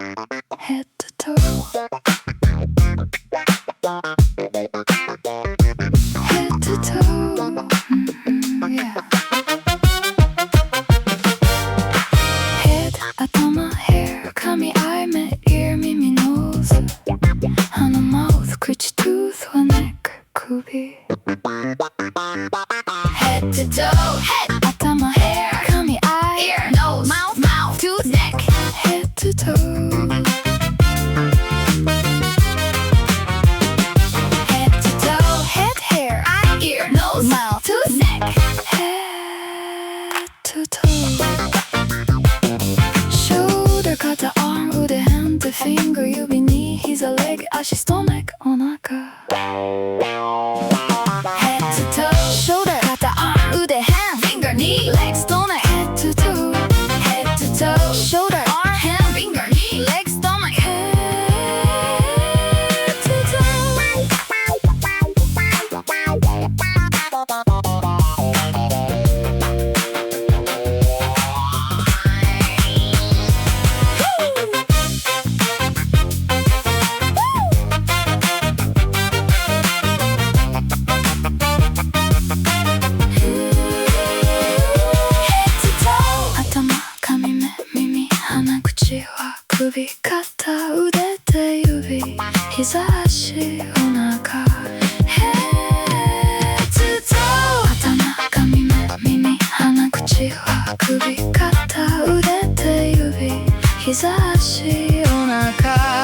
Head to toe Head to toe yeah. Head 頭 hair 髪 eye 目 ear 耳 nose 鼻 mouth 口 tooth は neck 首 Head to toe Head 頭 hair 髪 eye ear nose mouth tooth neck Head to toe Head to toe Head hair eye ear nose mouth tooth neck Head to toe Shoulder 肩 arm 腕 hand finger 指 knee 膝 leg 足 stomach お腹Head to toe Shoulder 肩 arm 腕 hand finger knee leg stomach Head to toe Head to toe Shoulder arm hand finger knee leg stomach Head to toe首、肩、腕、手、指、膝、足、お腹 Head to toe 頭、髪、目、耳、鼻、口は首、肩、腕、手、指、膝、足、お腹